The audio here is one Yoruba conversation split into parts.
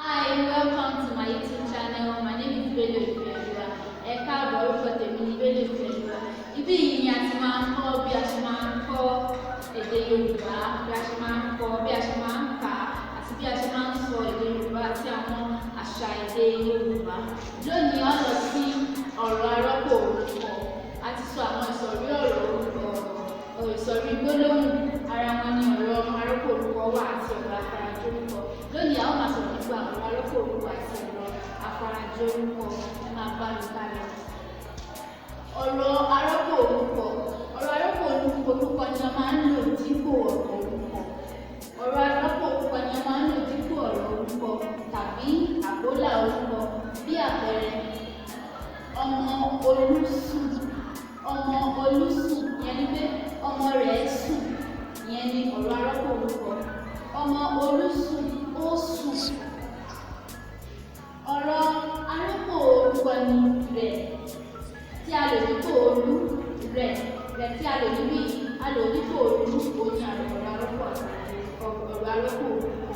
Hi, welcome to my YouTube channel. My name is Bello Ifeoluwa. Ẹ káàbọ̀, orúkọ tèmi ni Bello Ifeoluwa. Ibí yìí ni a ti máa ń kọ́ bí a ṣe máa ń kọ́ èdè Yorùbá, bí a ṣe máa ń kọ́, bí a ṣe máa ń kà á, àti bí a ṣe máa ń sọ èdè Yorùbá àti àwọn àṣà èdè Yorùbá. Lónìí, a lọ sí ọ̀rọ̀ arọ́pò orúkọ. A ti sọ àwọn ìsọ̀rí ọ̀rọ̀ orúkọ, ìsọ̀rí gbólóhùn, ara wọn ni ọ̀rọ̀ arọ́pò orúkọ wà àti ọ̀rọ̀ afarajọ orúkọ. Lónìí, a ó máa sọ̀rọ̀ nípa ọ̀rọ̀ arọ́pò orúkọ àti ọ̀rọ̀ afarajọ orúkọ. Ẹ máa bá mi ká lọ. Ọ̀rọ̀ arọ́pò orúkọ. Ọ̀rọ̀ arọ́pò orúkọ ni a máa ń lò dípò ọ̀rọ̀ orúkọ. Ọ̀rọ̀ arọ́pò orúkọ ni a máa ń lò dípò ọ̀rọ̀ orúkọ tàbí àpólà orúkọ. Bí àpẹẹrẹ, ọmọ Olú sùn. Ọmọ Olú sùn, ìyẹn ni pé ọmọ rẹ̀ sùn. Ìyẹn ni ọ̀rọ̀ arọ́pò orúkọ. Ọmọ Olú sùn, ó sùn. Ọ̀rọ̀ arọ́pò orúkọ ni rẹ̀ tí a lò dípò Olú. Rẹ̀ tí a lò níbí, a lò dípò Olú, òun ni ọ̀rọ̀ arọ́pò orúkọ.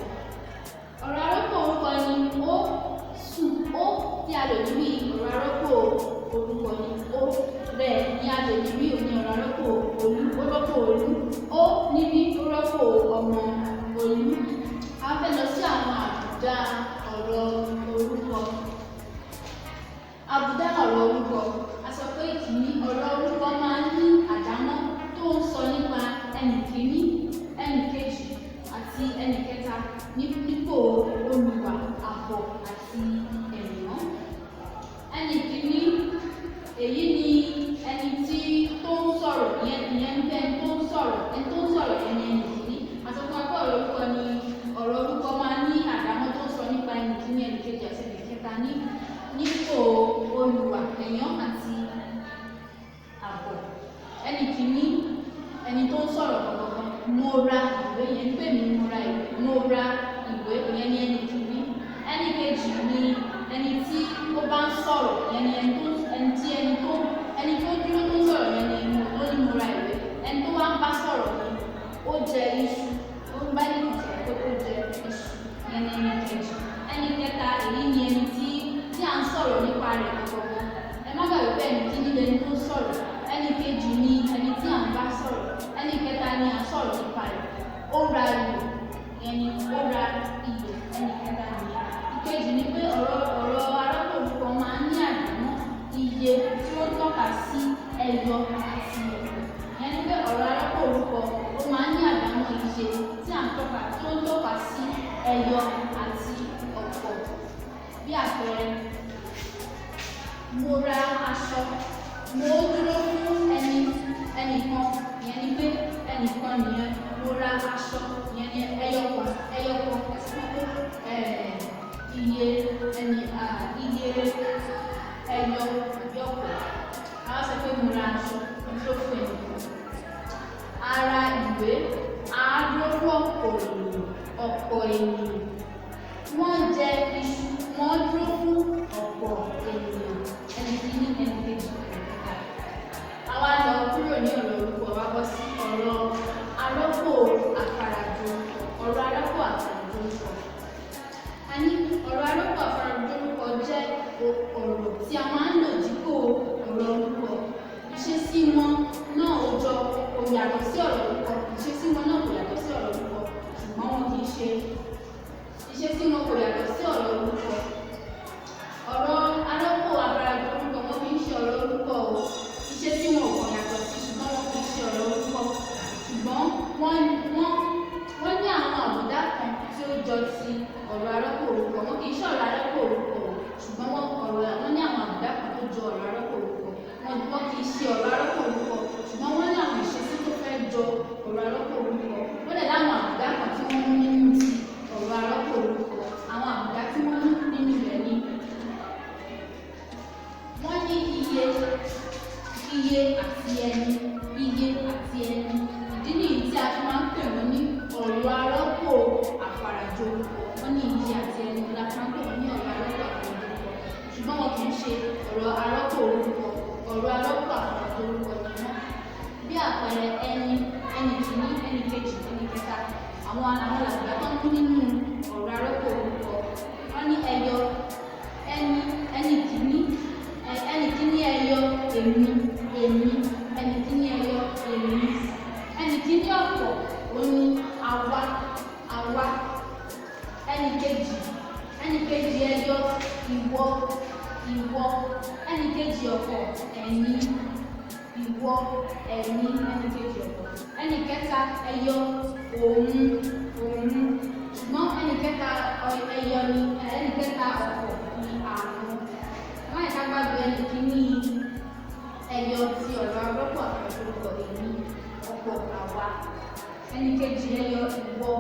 Ọ̀rọ̀ arọ́pò orúkọ ni ó sùn. Ó tí a lò níbí, ọ̀rọ̀ arọ́pò orúkọ ni ó. Rẹ̀ ni a lò níbí, òun ni ọ̀rọ̀ arọ́pò Olú. Ó rọ́pò Olú. Ó níbí, ó rọ́pò ọmọ Olú. A fẹ́ lọ sí àwọn àbùdá ọ̀rọ̀ orúkọ. Àbùdá ọ̀rọ̀ orúkọ. A sọ pé ìkíní, ọ̀rọ̀ orúkọ máa ń ní àdámọ́ tó ń sọ nípa ẹnì kíní, ẹnì kejì àti ẹnì kẹta nípò olùwà, àbọ̀ àti ẹ̀mọ́. Ẹnì kíní, èyí ni ẹni tí tó ń sọ̀rọ̀, ìyẹn ń bẹ ẹni tó ń sọ̀rọ̀ yẹn ni ẹnì kíní. A sọ fún wa pé ọ̀rọ̀ orúkọ máa ń ní àdámọ́ tó ń sọ nípa ẹnì kíní, ẹnì kejì àti ẹnì kẹta nípò olùwà, ẹ̀yán àti àbọ̀. Ẹnì kíní, ẹni tó ń sọ̀rọ̀ gbọ̀ngàn, mo ra ìwé, yẹn ń pè mí mo ra ìwé, ìyẹn ni ẹnì kíní. Ẹnì kejì ni ẹni tí ó bá ń sọ̀rọ̀, yẹn ni ẹni tó dúró tó ń sọ̀rọ̀, yẹn ni mo ra ìwé. Ẹni tó wá ń bá sọ̀rọ̀ ni ó jẹ iṣu, ó ń bá ẹnì kejì pé ó jẹ iṣu, yẹn ni ẹnì kejì. Ẹnì kẹta, èyí ni ẹni tí à ń sọ̀rọ̀ nípa rẹ̀ gbọ̀ngàn. Ẹ má gbàgbé pé ẹnì kíní ni ẹni tó ń sọ̀rọ̀. Ẹnì kejì ni ẹni tí à ń bá sọ̀rọ̀. Ẹnì kẹta ni à ń sọ̀rọ̀ nípa rẹ̀. Ó ra iyọ̀, yẹn ni ó ra iyọ̀, ẹnì kẹta nìyẹn. Ìkejì ni pé ọ̀rọ̀ arọ́pò orúkọ máa ń ní àdámọ́ iye tí ó tọ́ka sí ẹyọ àti ọ̀pọ̀. Ìyẹn ni pé ọ̀rọ̀ arọ́pò orúkọ ó máa ń ní àdámọ́ iye tí ó ń tọ́ka sí ẹyọ àti ọ̀pọ̀. Bí àpẹẹrẹ, mo ra aṣọ. Mo dúró fún ẹnìkan, ìyẹn ni pé ẹnìkan nìyẹn. Mo ra aṣọ, ìyẹn ni ẹyọkan ẹsẹ̀ iye ẹyọkan. A sọ pé mo ra aṣọ, mo dúró fún ẹnìkan. Ara ìwé, a dúró fún ọ̀pọ̀ ènìyàn. Wọ́n jẹ iṣu, wọ́n dúró fún ọ̀pọ̀ ènìyàn. Ẹnì kíní, ẹnì kejì, ẹnì kẹta. A wá lọ kúrò ní ọ̀rọ̀ orúkọ, wá bọ́ sí ọ̀rọ̀ arọ́pò afarajọ orúkọ. A ní ọ̀rọ̀ arọ́pò afarajọ orúkọ jẹ́ ọ̀rọ̀ tí a máa ń lò dípò ọ̀rọ̀ orúkọ. Ìṣesí wọn náà kò yàtọ̀ sí ọ̀rọ̀ orúkọ. Ìṣesí wọn náà kò yàtọ̀ sí ọ̀rọ̀ orúkọ, ṣùgbọ́n wọn kì í ṣe. Ìṣesí wọn kò yàtọ̀ sí ọ̀rọ̀ orúkọ. Ọ̀rọ̀ arọ́pò afarajọ orúkọ wọn kì í ṣe ọ̀rọ̀ orúkọ o. Ìṣesí wọn kò yàtọ̀ sí, ṣùgbọ́n wọn kì í ṣe ọ̀rọ̀ orúkọ. Ṣùgbọ́n wọ́n ní àwọn àbùdá kan tí ó jọ ti ọ̀rọ̀ arọ́pò orúkọ. Wọn kì í ṣe ọ̀rọ̀ arọ́pò orúkọ o, ṣùgbọ́n wọ́n ní àwọn àbùdá kan tó jọ ọ̀rọ̀ arọ́pò orúkọ. Wọn kì í ṣe ọ̀rọ̀ arọ́pò orúkọ, ṣùgbọ́n wọ́n ní àwọn ìṣesí tó fẹ́ jọ ọ̀rọ̀ arọ́pò orúkọ. Wọ́n dẹ̀ láwọn àbùdá kan tí wọ́n mú nínú ti ọ̀rọ̀ arọ́pò orúkọ. Àwọn àbùdá tí wọ́n mú nínú rẹ̀ ni wọ́n ní iye àti ẹni. Ìdí nìyí tí a fi máa ń pè wọ́n ní ọ̀rọ̀ arọ́pò afarajọ orúkọ. Wọ́n ní iye àti ẹni la fi máa ń pè wọ́n ní ọ̀rọ̀ arọ́pò afarajọ orúkọ, ṣùgbọ́n wọn kì í ṣe ọ̀rọ̀ arọ́pò orúkọ. Ọ̀rọ̀ arọ́pò afarajọ orúkọ ni wọ́n. Bí àpẹẹrẹ, ẹni kíní, ẹnì kejì, ẹnì kẹta. àwọn làgbà tó ń mú nínú ọ̀rọ̀ arọ́pò orúkọ. Wọ́n ní ẹyọ ẹni kìíní ẹyọ èmi, ẹni kìíní ẹyọ èmi, ẹni kìíní ọ̀pọ̀ ó ní àwa, ẹni kejì ẹyọ ìwọ, ẹni kejì ọ̀pọ̀ ẹ̀yin, ìwọ ẹ̀yin, ẹni kejì ọ̀pọ̀. Ẹni kẹta ẹyọ òun, ṣùgbọ́n ẹni kẹta ẹyọ ni ẹni kẹta ọ̀pọ̀ ni àwọn. Wọ́n yẹ ká gbàgbé ẹni kìíní ẹyọ ti ọ̀rọ̀ arọ́pò àti orúkọ èmi, ọ̀pọ̀ àwa. Ẹni kejì ẹyọ ìwọ.